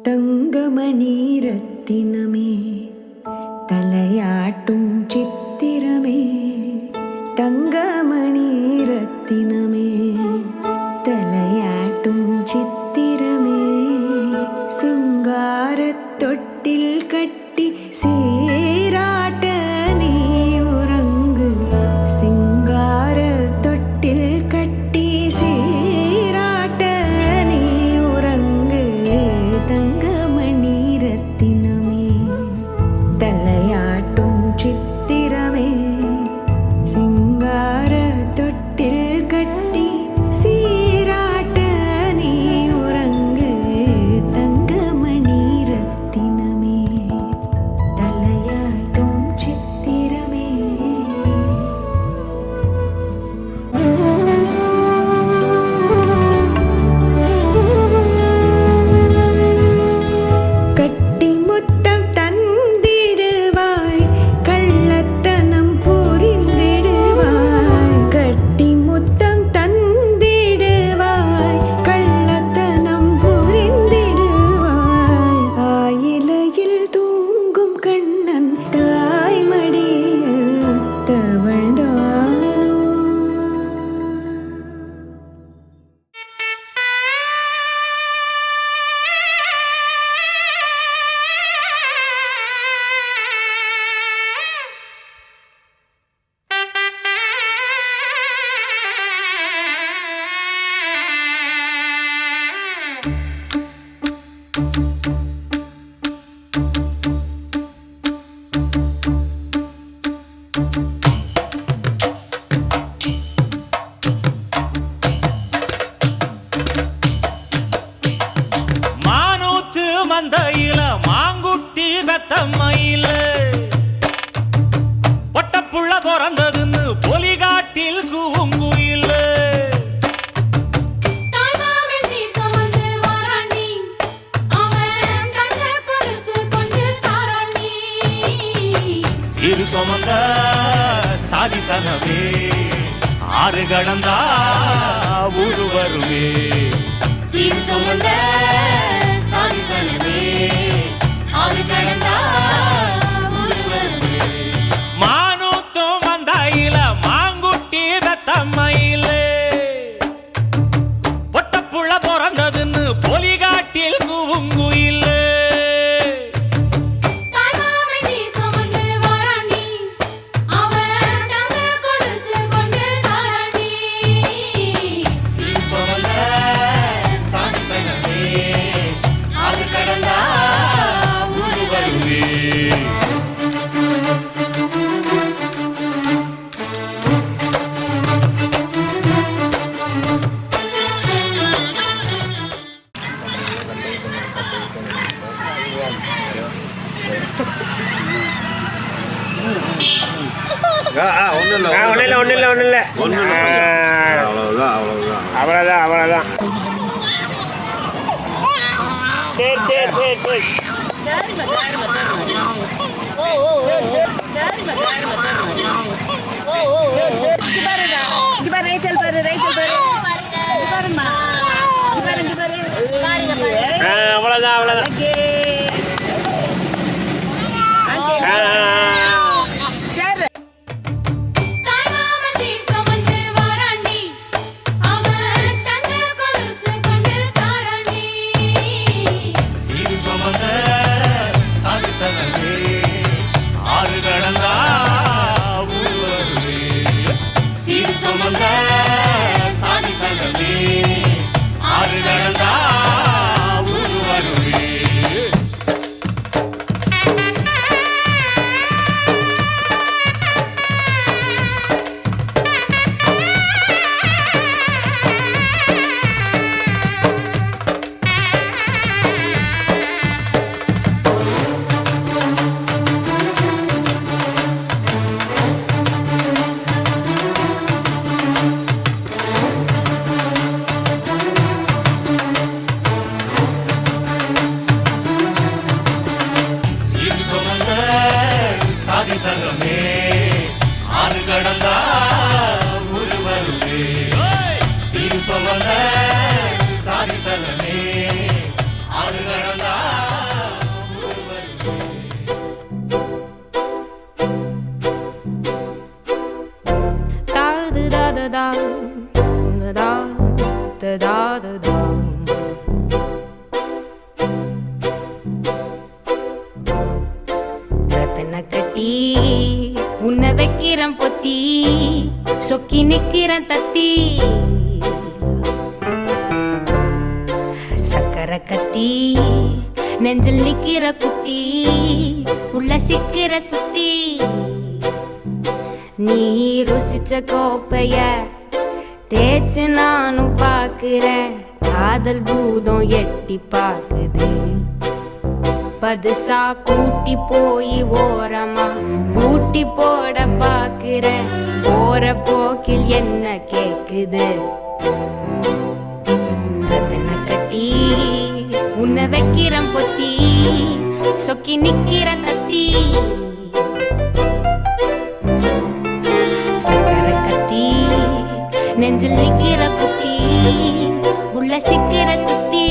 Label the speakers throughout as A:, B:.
A: தங்கமணி ரத்தினமே தலையாட்டும் சித்திரமே, தங்கமணி ரத்தினமே தலையாட்டும் சித்திரமே, சிங்காரத் தொட்டில் கட்டி சீராட்ட நீ உறங்கு, சிங்காரத் தொட்டில் கட்டி சீராட்ட நீ உறங்கு, தங்கமணி ரத்தினமே தலையாட்டும் சித்திரமே, சிங்காரத் தொட்டில் கட்டி சீராட்ட நீ உறங்கு, தங்கமணி ரத்தினமே தலையாட்டும் சித்திரமே. கட்டி முத்தம் தந்திடுவாய், கள்ளத்தனம் புரிந்திடுவாய், கட்டி முத்தம் தந்திடுவாய், கள்ளத்தனம் புரிந்திடுவாய், ஆயிலையில் தூங்கும் கண்ணன் தாய்மடியில் தவழ்ந்தானோ.
B: மானூத்து மந்தையில மாங்குட்டி பெத்தம்மையில பொட்டப்புள்ள பிறந்ததுன்னு பொலிகாட்டில் கூங்குயில.
C: தாய்மாமே சீர் சுமந்து வாராண்டி, அவன் தங்க கொலுசு கொண்டு தாராண்டி.
B: சீரு சுமந்த சாதி சனவே ஆறு கடந்தா ஊரு வருவே.
C: சீர் சுமந்த சாதி சனமே, ஆறு கடந்தா ஊரு வருவே.
B: மானூத்தும் மந்தையில மாங்குட்டி பெத்தம்மையில பொட்டப்புள்ள பிறந்ததுன்னு பொலிகாட்டில் கூங்குயில.
C: தாய்மாமே சீர் சுமந்து வாராண்டி, அவன் தங்க கொலுசு கொண்டு தாராண்டி.
B: சீர் சுமந்த சாதி சனவே ஆறு கடந்தா ஊரு வருவே.
D: ஒன்றும் இல்லை அவ்வளோதான். சரி. அவ்வளோதான்.
C: தாய்மாமே சீர் சுமந்து வாராண்டி, அவன் தங்க கொலுசு கொண்டு தாராண்டி.
B: சீரு சுமந்த சாதி சனவே ஆறு கடந்தா ஊரு வருவே.
C: சீர் சுமந்த
B: சாதி சனவே ஆறு கடந்தா ஊரு வருவே. சீரு சுமந்த சாதி சனமே ஆறு கடந்தா ஊரு வருவே. சீரு சுமந்த சாதி சனமே ஆறு கடந்தா
C: வைக்கிறேன் பொத்தி சொக்கி நிக்கிறேன் தத்தி சக்கரை கத்தி நெஞ்சில் நிக்கிற குத்தி உள்ள சிக்கிற சுத்தி நீ ருசிச்ச கோப்பைய தேய்ச்சு நானும் பாக்குறேன் காதல் பூதம் எட்டி பாக்குது பதுசா கூட்டி போய் ஓரமா பூட்டி போட பாக்குற போற போக்கில் என்ன கேக்குது ரத்தன கட்டி உன்னை வைக்கிறேன் பொத்தி சொக்கி நிக்கிற தத்தி சக்கரை கத்தி நெஞ்சில் நிக்கிற குத்தி உள்ள சிக்கிற சுத்தி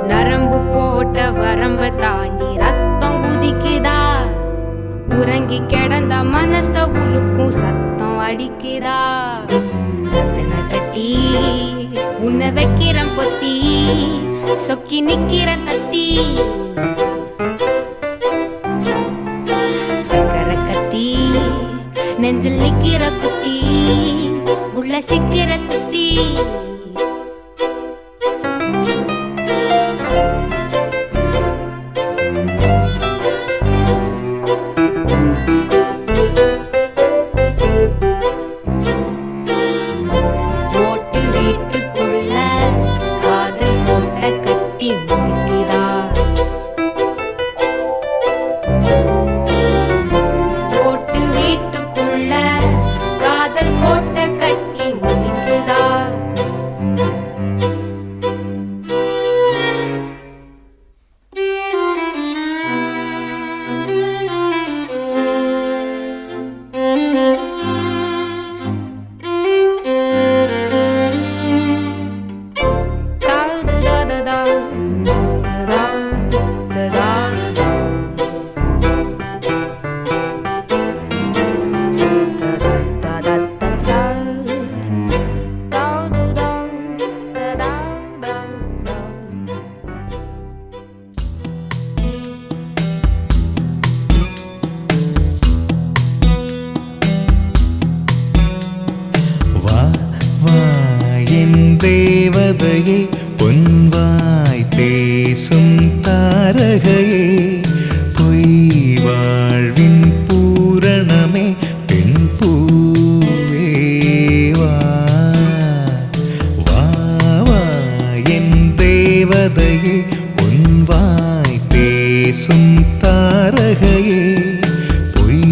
C: நரம்பு போட்ட வரம்ப தாண்டி ரத்தம் குதிக்குதா உறங்கி கிடந்த மனச உலுக்கும் சத்தம் அடிக்குதா ரத்தன கட்டி உன்னை வைக்கிறேன் பொத்தி சொக்கி நிக்கிற தத்தி சக்கரை கத்தி நெஞ்சில் நிக்கிற குத்தி உள்ள சிக்கிற சுத்தி
D: தேவதையே பொன்வாய் பேசும் தாரகையே பொய் வாழ்வின் பூரணமே பெண் பூவே வா வா வா என் தேவதையே பொன்வாய் பேசும் தாரகையே பொய்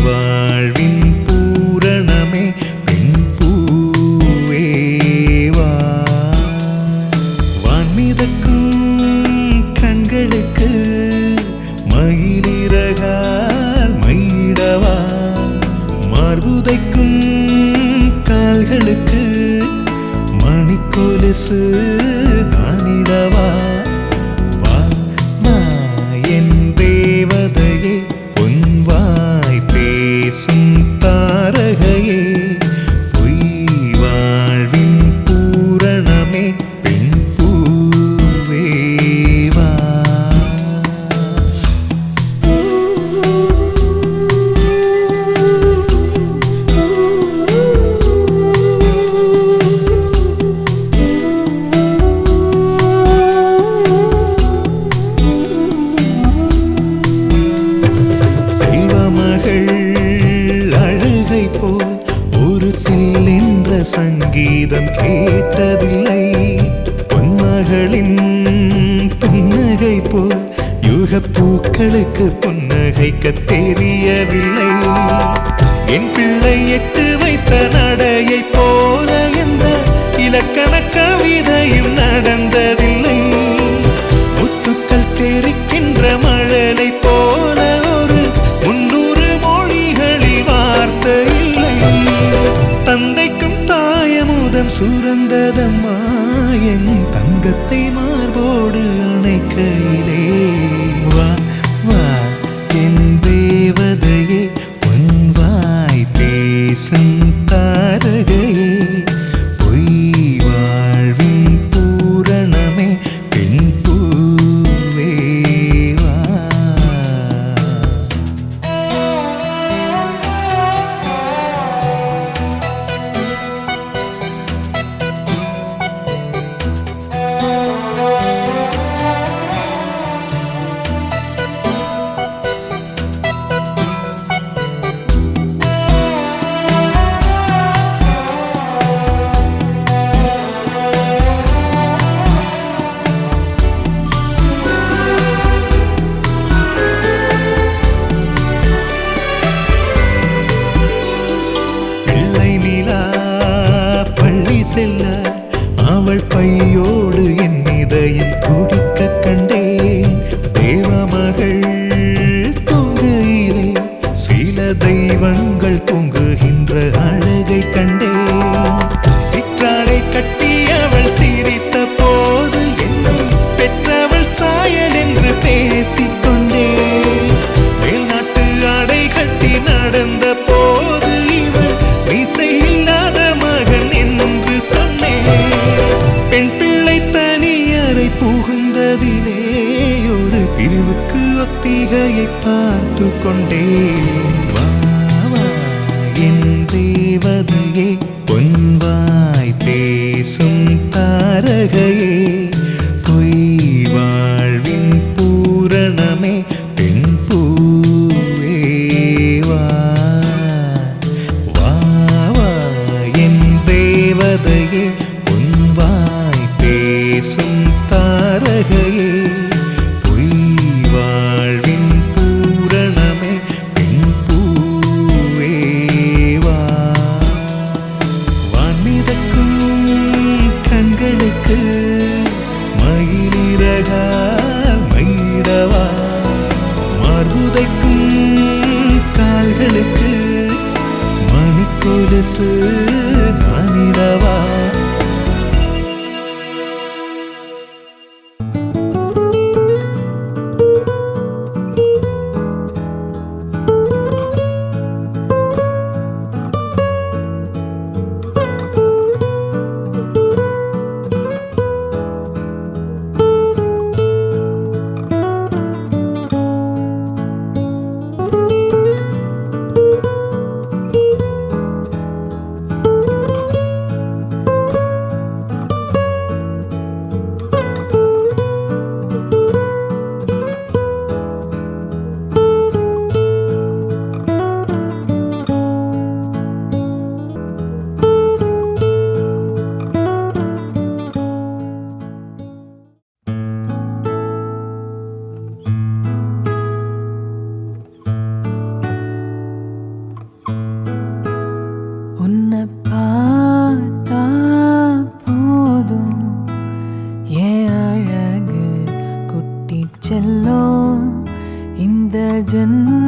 D: வாழ்வின் பூரணமே பெண் பூவே கண்களுக்கு மயிலிறகால் மயிடவா மார்புதைக்கும் கால்களுக்கு மணிக்கொலுசு நானிடவா வா வா என் தேவதையே பொன்வாய் பேசும் தாரகையே பொய் வாழ்வின் பூரணமே பெண் பூவே வா பூக்களுக்கு புன்னகைக்க தெரியவில்லை. என் பிள்ளை எட்டு வைத்த நடையை போல எந்த இலக்கண கவிதையும் நடந்ததில்லை. முத்துக்கள் தெரிக்கின்ற மழலை போல ஒரு 300 மொழிகளில் வார்த்தை இல்லை. தந்தைக்கும் தாயமுதம் சுரந்ததம்மா என் தங்கத்தை மார்போடு அணைக்கையிலே. வா வா என் தேவதையே உன் வாய் பேசும் தாரகையே. பொய் வாழ்வின் பூரணமே பெண் பூவே வா. பிள்ளை நிலா பள்ளி செல்ல அவள் பையோடு என் இதயம் துடிக்க கண்டேன். தேவமகள் தூங்குயிலே சில தெய்வங்கள் தூங்குகின்ற அழகை கண்டேன். சிற்றாடை கட்டி அவள் சிரித்த போது என்னை பெற்றவள் சாயல் என்று பேசிக்கொண்டேன். மேல்நாட்டு ஆடை கட்டி நடந்த போது இவள் மீசை இல்லாத மகன் என்று சொன்னேன். பெண் பிள்ளை தனியறை புகுந்ததிலே ஒரு பிரிவுக்கு ஒத்திகையை பார்த்து கொண்டேன். வா வா என் தேவதையே பொன்வாய் பேசும் தாரகையே. பொய் வாழ்வின் பூரணமே பெண் பூவே வா. வா வா என் தேவதையே பொன்வாய் பேசும் தாரகையே. பொய் வாழ்வின் பூரணமே பெண் பூவே வா. வான்மிதக்கும் கண்களுக்கு மயிலிறகால் மயிடவா. மார்புதைக்கும் கால்களுக்கு மணிக்கொலுசு நானிடவா.
A: உன்னை பார்த்தா போதும் என் அழகு குட்டி செல்லம் இந்த ஜென்ம